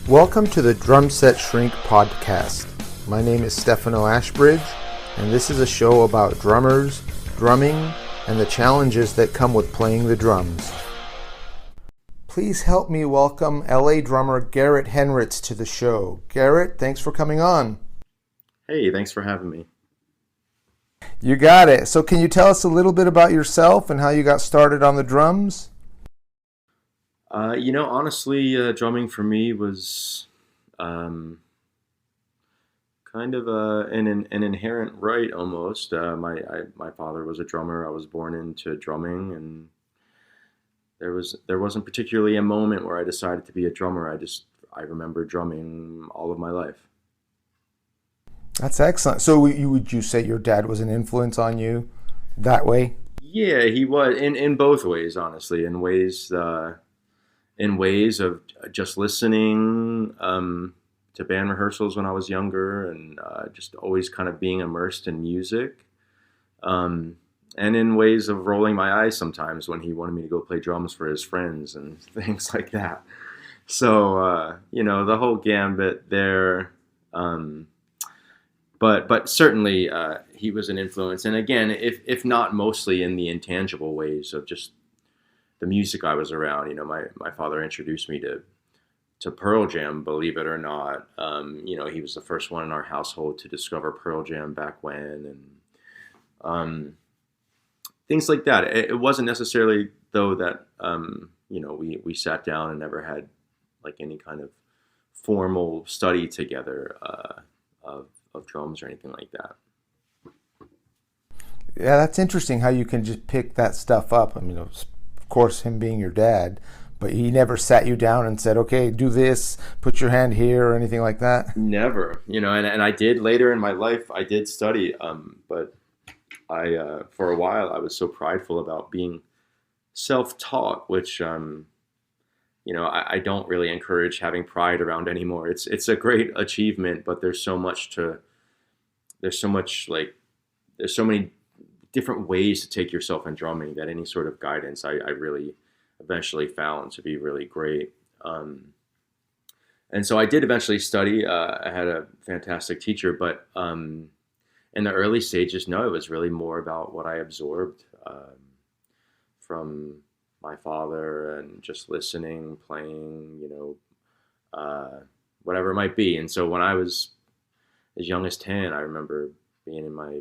Welcome to the Drum Set Shrink podcast. My name is Stefano Ashbridge, and this is a show about drummers, drumming, and the challenges that come with playing the drums. Please help me welcome LA drummer Garrett Henritz to the show. Garrett, thanks for coming on. Hey, thanks for having me. You got it. So can you tell us a little bit about yourself and how you got started on the drums? Honestly, drumming for me was kind of an inherent right almost. My father was a drummer. I was born into drumming, and there wasn't particularly a moment where I decided to be a drummer. I remember drumming all of my life. That's excellent. So would you say your dad was an influence on you that way? Yeah, he was in both ways, honestly. In ways of just listening to band rehearsals when I was younger, and just always kind of being immersed in music, and in ways of rolling my eyes sometimes when he wanted me to go play drums for his friends and things like that. So the whole gambit there. But certainly he was an influence, and again, if not mostly in the intangible ways of just the music I was around. My father introduced me to Pearl Jam, believe it or not. He was the first one in our household to discover Pearl Jam back when, and things like that. It wasn't necessarily, though, that we sat down and never had like any kind of formal study together of drums or anything like that. Yeah, that's interesting how you can just pick that stuff up. I mean, of course, him being your dad, but he never sat you down and said, okay, do this, put your hand here, or anything like that? Never. And I did later in my life, I did study, but I for a while I was so prideful about being self-taught, which I don't really encourage having pride around anymore. It's a great achievement, but there's so many different ways to take yourself in drumming that any sort of guidance I really eventually found to be really great. And so I did eventually study. I had a fantastic teacher, but in the early stages, no, it was really more about what I absorbed from my father and just listening, playing, whatever it might be. And so when I was as young as 10, I remember being in my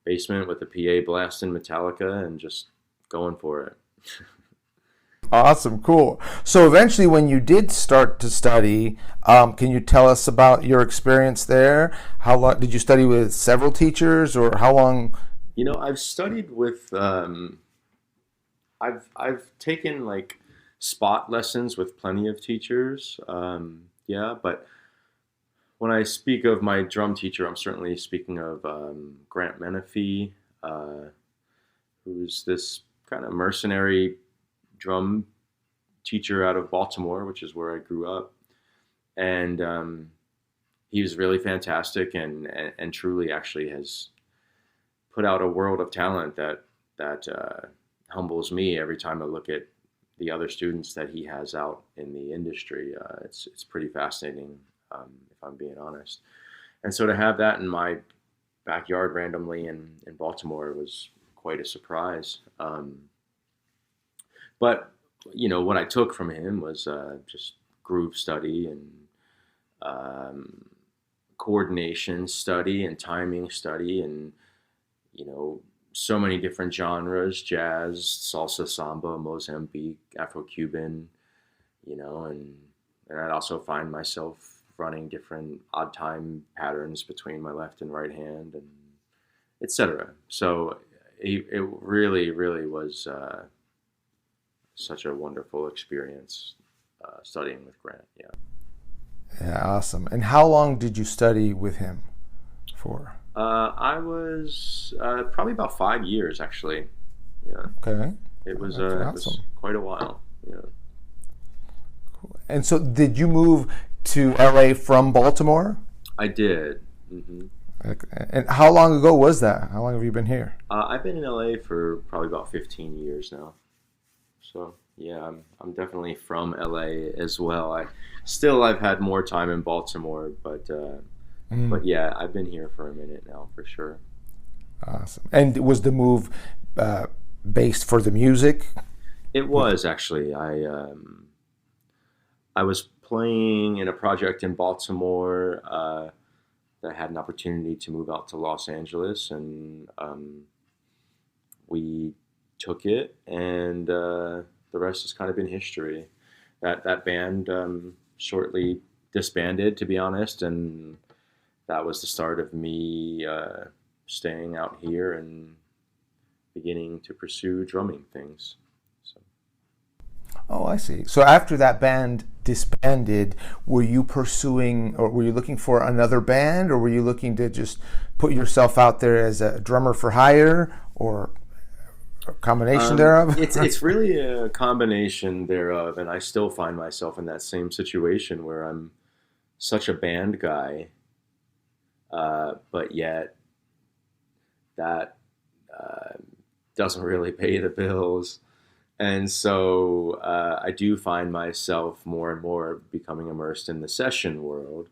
basement with the PA blasting Metallica and just going for it. Awesome, cool. So eventually when you did start to study, can you tell us about your experience there? How long did you study with several teachers, or how long? I've studied with I've taken like spot lessons with plenty of teachers. But when I speak of my drum teacher, I'm certainly speaking of Grant Menifee, who's this kind of mercenary drum teacher out of Baltimore, which is where I grew up. And he was really fantastic and truly actually has put out a world of talent that humbles me every time I look at the other students that he has out in the industry. It's pretty fascinating, if I'm being honest. And so to have that in my backyard randomly in Baltimore was quite a surprise. But what I took from him was just groove study and coordination study and timing study, and so many different genres: jazz, salsa, samba, Mozambique, Afro-Cuban, and I'd also find myself running different odd time patterns between my left and right hand, and etc. So it really, really was such a wonderful experience studying with Grant. Yeah, awesome. And how long did you study with him for? I was probably about 5 years, actually. Yeah. Okay. It was awesome. It was quite a while. Yeah. Cool. And so, did you move to LA from Baltimore? I did. Mm-hmm. Okay. And how long ago was that? How long have you been here? I've been in LA for probably about 15 years now. So Yeah, I'm definitely from LA as well. I've had more time in Baltimore, Mm, but yeah, I've been here for a minute now for sure. awesome. And was the move uh, based for the music? It With was actually I was playing in a project in Baltimore that had an opportunity to move out to Los Angeles, and we took it, and the rest has kind of been history. That band shortly disbanded, to be honest, and that was the start of me staying out here and beginning to pursue drumming things. So, Oh, I see. So after that band disbanded, were you pursuing or were you looking for another band, or were you looking to just put yourself out there as a drummer for hire, or a combination thereof? it's really a combination thereof, and I still find myself in that same situation where I'm such a band guy, but yet that uh, doesn't really pay the bills. And so I do find myself more and more becoming immersed in the session world.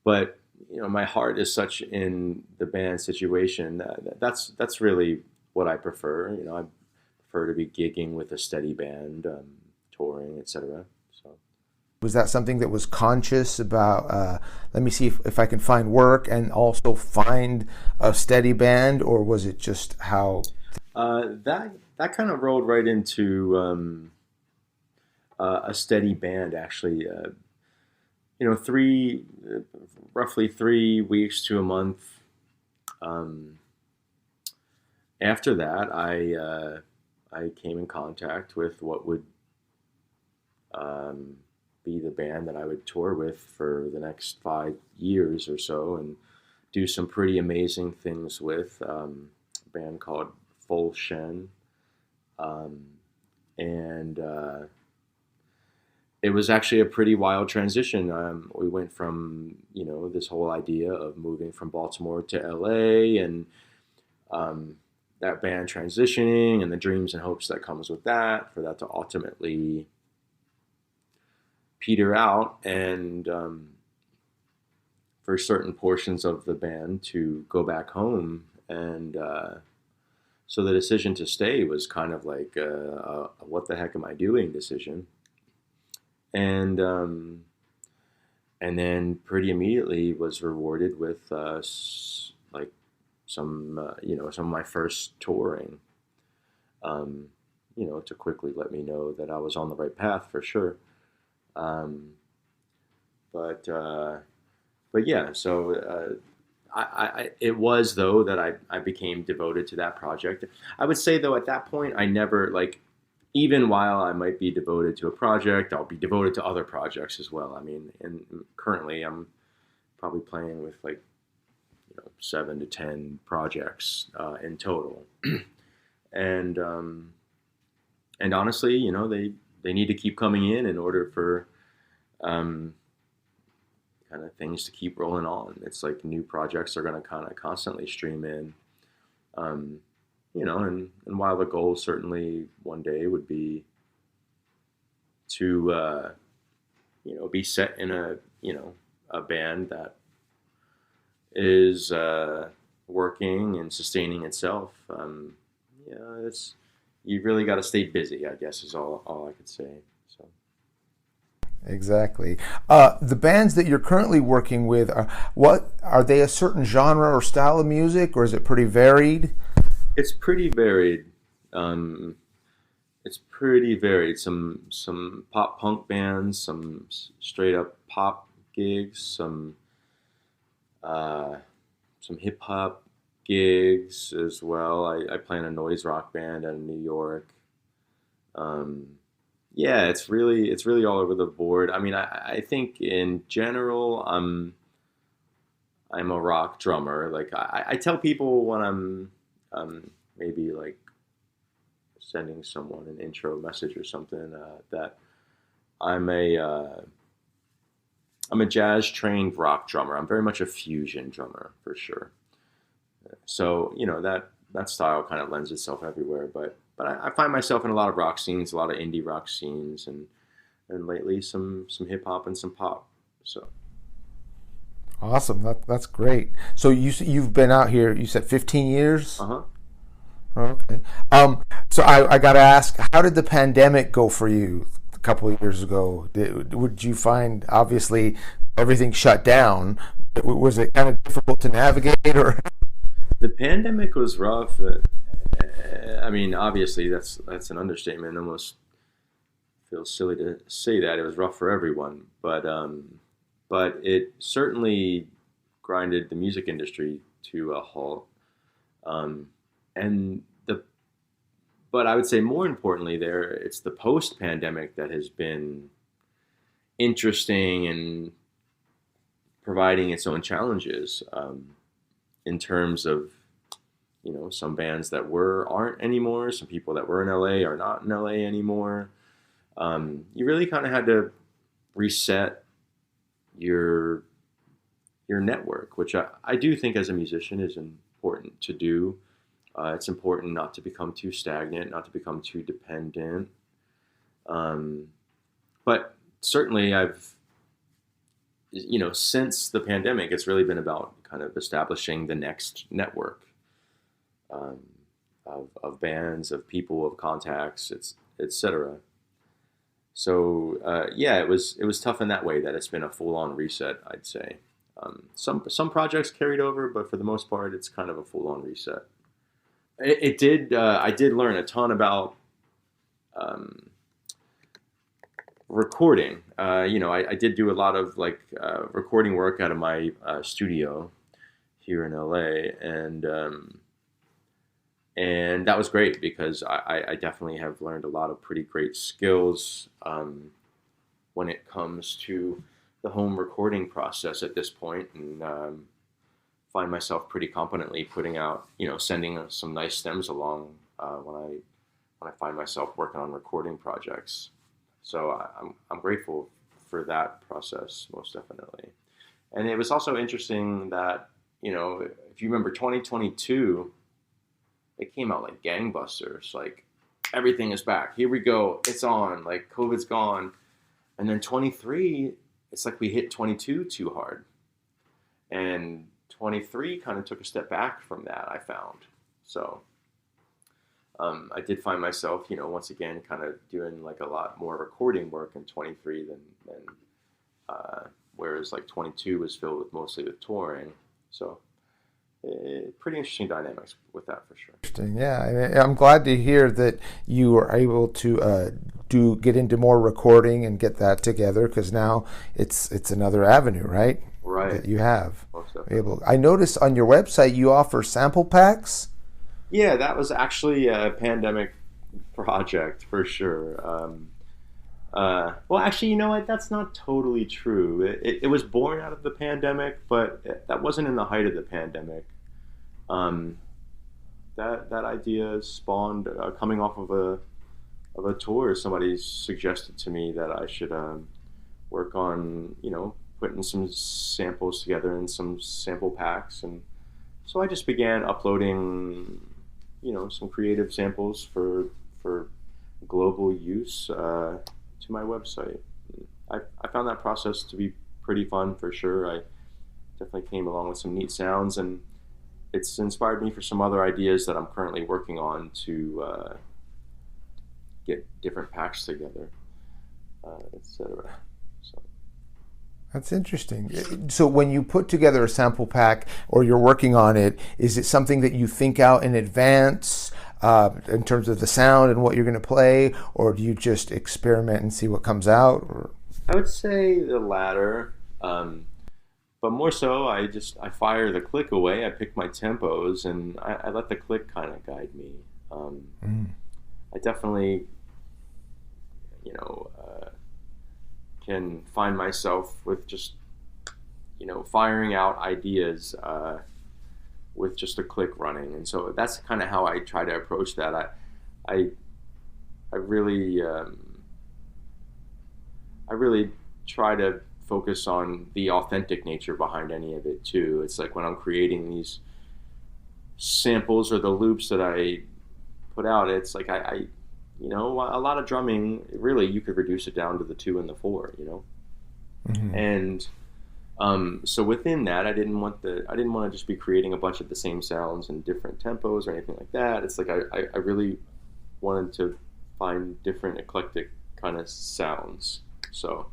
But my heart is such in the band situation. That's really what I prefer. I prefer to be gigging with a steady band, touring, etc. So Was that something that was conscious about, let me see if I can find work and also find a steady band, or was it just how? that kind of rolled right into a steady band, actually. Three roughly 3 weeks to a month. Um, After that, I came in contact with what would um, be the band that I would tour with for the next 5 years or so, and do some pretty amazing things with a band called Full Shen. Um, and It was actually a pretty wild transition. We went from this whole idea of moving from Baltimore to LA, and um, that band transitioning, and the dreams and hopes that comes with that, for that to ultimately peter out, and for certain portions of the band to go back home. And so the decision to stay was kind of like a what the heck am I doing decision. And and then pretty immediately was rewarded with like some of my first touring, um, to quickly let me know that I was on the right path for sure. Um, but yeah, so it was though that I became devoted to that project. I would say though at that point I never like, even while I might be devoted to a project, I'll be devoted to other projects as well. I mean, and currently I'm probably playing with like 7 to 10 projects in total, and honestly, they need to keep coming in order for um, kind of things to keep rolling on. It's like new projects are going to kind of constantly stream in. Um, and while the goal certainly one day would be to, be set in a band that is working and sustaining itself, it's you really got to stay busy, I guess, is all I could say. So. Exactly. The bands that you're currently working with, what are they? A certain genre or style of music, or is it pretty varied? It's pretty varied. Um, it's pretty varied. Some pop punk bands, some straight up pop gigs, uh, some hip hop gigs as well. I play in a noise rock band out of New York. Um, yeah, it's really all over the board. I mean, I think in general, I'm a rock drummer. Like I tell people when I'm maybe like sending someone an intro message or something, that I'm a uh, I'm a jazz trained rock drummer. I'm very much a fusion drummer for sure. So that style kind of lends itself everywhere. But but I find myself in a lot of rock scenes, a lot of indie rock scenes, and lately some hip hop and some pop. So Awesome. That's great. So you've been out here, you said 15 years? uh huh. Okay. So I got to ask, how did the pandemic go for you a couple of years ago? Would you find, obviously, everything shut down? Was it kind of difficult to navigate, or? The pandemic was rough. I mean, obviously, that's an understatement. It almost feels silly to say that it was rough for everyone, but it certainly grinded the music industry to a halt. And but I would say more importantly, it's the post-pandemic that has been interesting and providing its own challenges, in terms of, some bands that aren't anymore, some people that were in LA are not in LA anymore. You really kind of had to reset your network, which I do think as a musician is important to do. It's important not to become too stagnant, not to become too dependent. But certainly since the pandemic, it's really been about kind of establishing the next network, um, of bands, of people, of contacts, etc. So yeah, it was tough in that way, that it's been a full-on reset, I'd say. Some projects carried over, but for the most part, it's kind of a full-on reset. It did. I did learn a ton about recording. I did do a lot of recording work out of my studio here in LA, and that was great because I definitely have learned a lot of pretty great skills when it comes to the home recording process at this point, and find myself pretty competently putting out, sending some nice stems along when I find myself working on recording projects. So I'm grateful for that process, most definitely. And it was also interesting that, if you remember 2022, it came out like gangbusters. Like, everything is back. Here we go. It's on. Like, COVID's gone. And then 23, it's like we hit 22 too hard. And 23 kind of took a step back from that, I found. So I did find myself, once again, kind of doing like a lot more recording work in 23 than whereas like 22 was filled with mostly with touring. So pretty interesting dynamics with that, for sure. Interesting, yeah. I'm glad to hear that you were able to get into more recording and get that together, because now it's another avenue, right? Right. That you have. I noticed on your website you offer sample packs. Yeah, that was actually a pandemic project for sure. Well, actually, you know what? That's not totally true. It was born out of the pandemic, but that wasn't in the height of the pandemic. That idea spawned coming off of a tour. Somebody suggested to me that I should work on, putting some samples together in some sample packs, and so I just began uploading, some creative samples for global use to my website. I found that process to be pretty fun, for sure. I definitely came along with some neat sounds, and it's inspired me for some other ideas that I'm currently working on to get different packs together, etc. So. That's interesting. So when you put together a sample pack or you're working on it, is it something that you think out in advance in terms of the sound and what you're going to play, or do you just experiment and see what comes out? Or? I would say the latter, but more so I fire the click away. I pick my tempos, and I let the click kind of guide me. I definitely, can find myself with just, firing out ideas with just a click running, and so that's kind of how I try to approach that. I really try to focus on the authentic nature behind any of it too. It's like when I'm creating these samples or the loops that I put out, it's like you know, a lot of drumming, really, you could reduce it down to the 2 and the 4, you know? Mm-hmm. And so within that, I didn't want to just be creating a bunch of the same sounds in different tempos or anything like that. It's like I really wanted to find different eclectic kind of sounds. So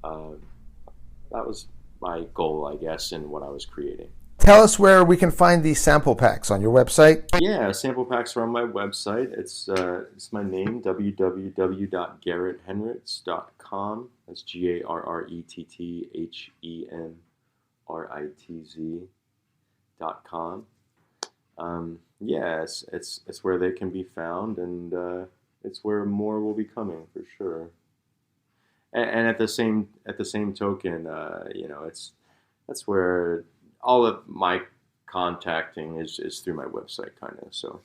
that was my goal, I guess, in what I was creating. Tell us where we can find these sample packs. On your website? Yeah, sample packs are on my website. It's my name, www.garretthenritz.com. That's GarrettHenritz.com. Yeah, it's where they can be found, and it's where more will be coming for sure. And at the same token, you know, that's where all of my contacting is through my website, kind of. So.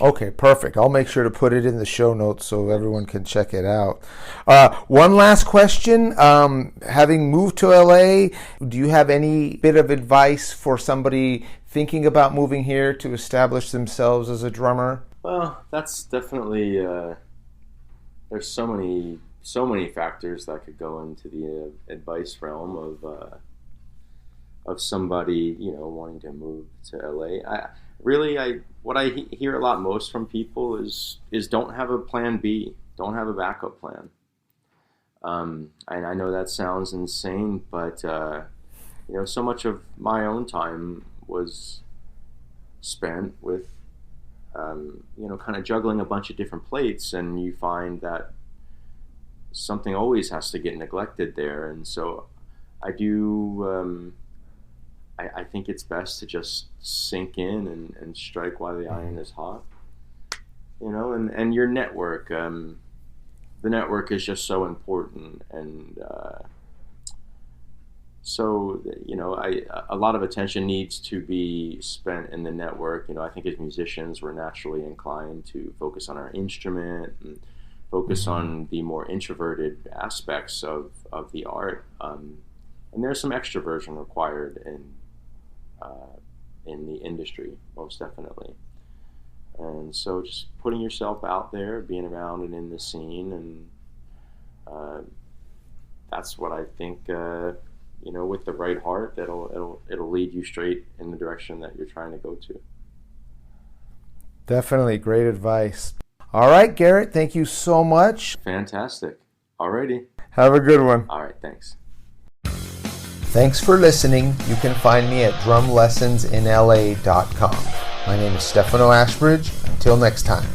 Okay, perfect. I'll make sure to put it in the show notes so everyone can check it out. One last question. Having moved to LA, do you have any bit of advice for somebody thinking about moving here to establish themselves as a drummer? Well, that's definitely, there's so many factors that could go into the advice realm of somebody, you know, wanting to move to LA. What I hear a lot most from people is don't have a plan B, don't have a backup plan. And I know that sounds insane, but you know, so much of my own time was spent with you know, kind of juggling a bunch of different plates, and you find that something always has to get neglected there. And so I do. I think it's best to just sink in and strike while the iron is hot, you know, and your network, the network is just so important. And so, you know, a lot of attention needs to be spent in the network. You know, I think as musicians, we're naturally inclined to focus on our instrument and focus on the more introverted aspects of the art. And there's some extroversion required in the industry, most definitely. And so just putting yourself out there, being around and in the scene, and that's what I think, you know, with the right heart, it'll lead you straight in the direction that you're trying to go to. Definitely great advice. All right, Garrett, thank you so much. Fantastic. Alrighty. Have a good one. All right, thanks. Thanks for listening. You can find me at drumlessonsinla.com. My name is Stefano Ashbridge. Until next time.